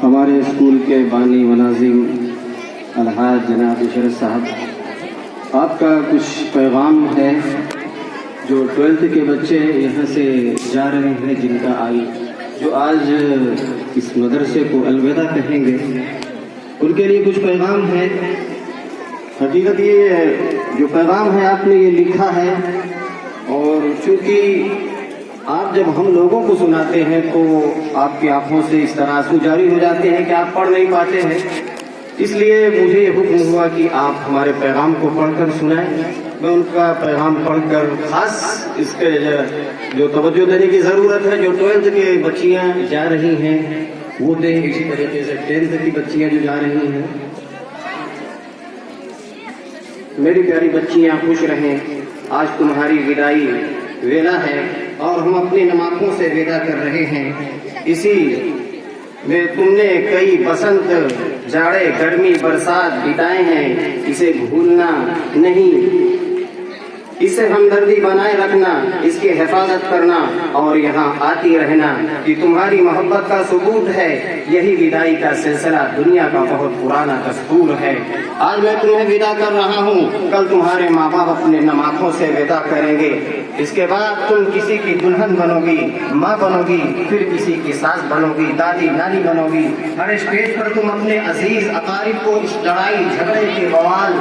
ہمارے اسکول کے بانی مناظم الحاج جناب عشرت صاحب، آپ کا کچھ پیغام ہے جو 12th کے بچے یہاں سے جا رہے ہیں، جن کا جو آج اس مدرسے کو الوداع کہیں گے، ان کے لیے کچھ پیغام ہے۔ حقیقت یہ جو پیغام ہے آپ نے یہ لکھا ہے، اور چونکہ آپ جب ہم لوگوں کو سناتے ہیں تو آپ کی آنکھوں سے اس طرح آنسو جاری ہو جاتے ہیں کہ آپ پڑھ نہیں پاتے ہیں، اس لیے مجھے یہ حکم ہوا کہ آپ ہمارے پیغام کو پڑھ کر سنائیں۔ میں ان کا پیغام پڑھ کر خاص اس کے جو توجہ دینے کی ضرورت ہے، جو 12th کے بچیاں جا رہی ہیں وہ دیں، اسی طریقے سے 10th کی بچیاں جو جا رہی ہیں۔ میری پیاری بچیاں خوش رہیں، آج تمہاری وداعی ویلا ہے اور ہم اپنی نماخوں سے ودا کر رہے ہیں۔ اسی میں تم نے کئی بسنت، جاڑے، گرمی، برسات بتائے ہیں، اسے بھولنا نہیں، اسے ہمدردی بنائے رکھنا، اس کی حفاظت کرنا اور یہاں آتی رہنا، کہ تمہاری محبت کا ثبوت ہے۔ یہی وداعی کا سلسلہ دنیا کا بہت پرانا دستور ہے۔ آج میں تمہیں ودا کر رہا ہوں، کل تمہارے ماں باپ اپنے نماخوں سے ودا کریں گے۔ اس کے بعد تم کسی کی دلہن بنو گی، ماں بنو گی، پھر کسی کی ساس بنو گی، دادی نانی بنو گی۔ ہر اسٹیج پر تم اپنے عزیز اقارب کو اس لڑائی جھگڑے کے بوال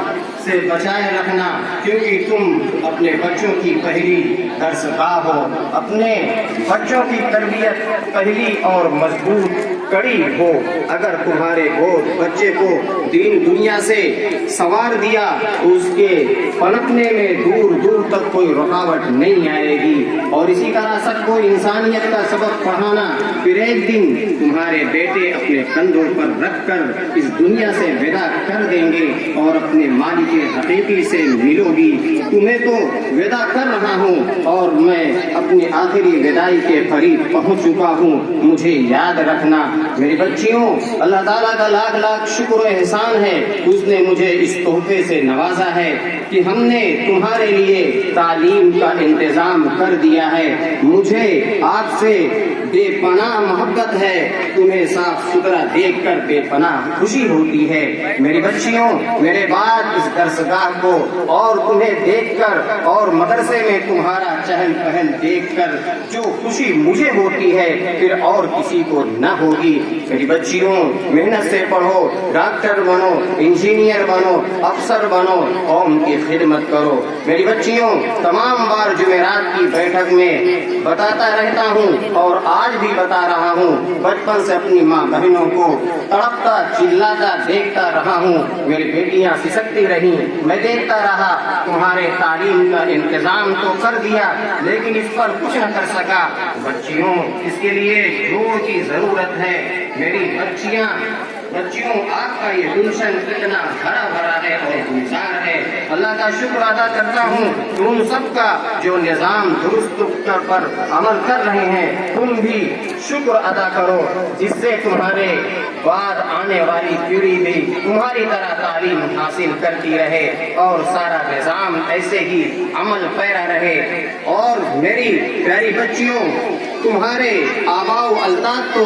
سے بچائے رکھنا، کیونکہ تم اپنے بچوں کی پہلی درسگاہ ہو، اپنے بچوں کی تربیت پہلی اور مضبوط کڑی ہو۔ اگر تمہارے گود بچے کو دین دنیا سے سنوار دیا تو اس کے پنپنے میں دور دور تک کوئی رکاوٹ نہیں آئے گی، اور اسی طرح سب کو انسانیت کا سبق پڑھانا۔ پھر ایک دن تمہارے بیٹے اپنے کندھوں پر رکھ کر اس دنیا سے ودا کر دیں گے اور اپنے مالک حقیقی سے ملو گی۔ تمہیں تو ودا کر رہا ہوں اور میں اپنی آخری وداعی کے قریب پہنچ چکا ہوں، مجھے یاد رکھنا۔ میری بچیوں، اللہ تعالیٰ کا لاکھ لاکھ شکر و احسان ہے، اس نے مجھے اس تحفے سے نوازا ہے کہ ہم نے تمہارے لیے تعلیم کا انتظام کر دیا ہے۔ مجھے آپ سے بے پناہ محبت ہے، تمہیں صاف ستھرا دیکھ کر بے پناہ خوشی ہوتی ہے۔ میری بچیوں، میرے بعد اس درسگاہ کو اور تمہیں دیکھ کر اور مدرسے میں تمہارا چہل پہل دیکھ کر جو خوشی مجھے ہوتی ہے پھر اور کسی کو نہ ہوگی۔ میری بچیوں، محنت سے پڑھو، ڈاکٹر بنو، انجینئر بنو، افسر بنو، قوم کی خدمت کرو۔ میری بچیوں، تمام بار جمعرات کی بیٹھک میں بتاتا رہتا ہوں اور آج بھی بتا رہا ہوں، بچپن سے اپنی ماں بہنوں کو تڑپتا چلاتا دیکھتا رہا ہوں، میری بیٹیاں سسکتی رہیں، میں دیکھتا رہا، تمہارے تعلیم کا انتظام تو کر دیا لیکن اس پر کچھ نہ کر سکا۔ بچیوں، اس کے لیے جوڑ کی ضرورت ہے۔ میری بچیوں، آپ کا یہ گلشن اتنا ہرا بھرا ہے اور گلزار ہے۔ اللہ کا شکر ادا کرتا ہوں کہ ان سب کا جو نظام درست پر عمل کر رہے ہیں، تم بھی شکر ادا کرو، جس سے تمہارے بعد آنے والی پیڑھی بھی تمہاری طرح تعلیم حاصل کرتی رہے اور سارا نظام ایسے ہی عمل پیرا رہے۔ اور میری پیاری بچیوں، تمہارے آباء و اجداد تو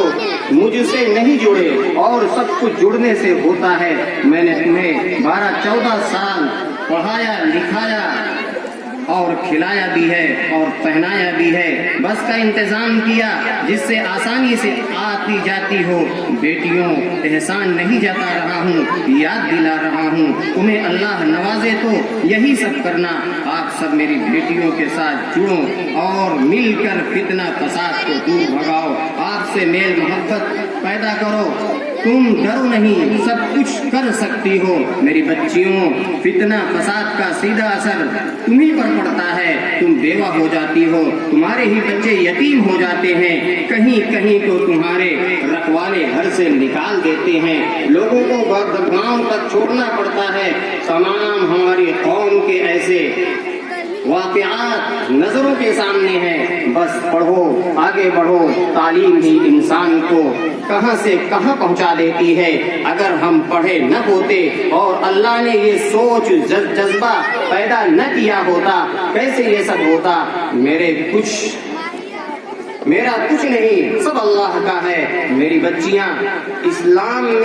مجھ سے نہیں جڑے اور سب کچھ جڑنے سے ہوتا ہے۔ میں نے تمہیں 12-14 سال پڑھایا، لکھایا اور کھلایا بھی ہے اور پہنایا بھی ہے، بس کا انتظام کیا جس سے آسانی سے آتی جاتی ہو۔ بیٹیوں، احسان نہیں جتا رہا ہوں، یاد دلا رہا ہوں، تمہیں اللہ نوازے تو یہی سب کرنا۔ آپ سب میری بیٹیوں کے ساتھ جڑو اور مل کر فتنہ فساد کو دور بھگاؤ، آپ سے میل محبت پیدا کرو۔ تم ڈرو نہیں، سب کچھ کر سکتی ہو۔ میری بچیوں، فتنہ فساد کا سیدھا اثر تمہیں پر پڑتا ہے، تم بیوہ ہو جاتی ہو، تمہارے ہی بچے یتیم ہو جاتے ہیں، کہیں کہیں تو تمہارے رکھوالے گھر سے نکال دیتے ہیں، لوگوں کو گاؤں تک چھوڑنا پڑتا ہے۔ تمام ہماری قوم کے ایسے واقعات نظروں کے سامنے ہیں۔ بس پڑھو، آگے بڑھو، تعلیم ہی انسان کو کہاں سے کہاں پہنچا دیتی ہے۔ اگر ہم پڑھے نہ ہوتے اور اللہ نے یہ سوچ جذبہ پیدا نہ کیا ہوتا، کیسے یہ سب ہوتا؟ میرا کچھ نہیں، سب اللہ کا ہے۔ میری بچیاں، اسلام میں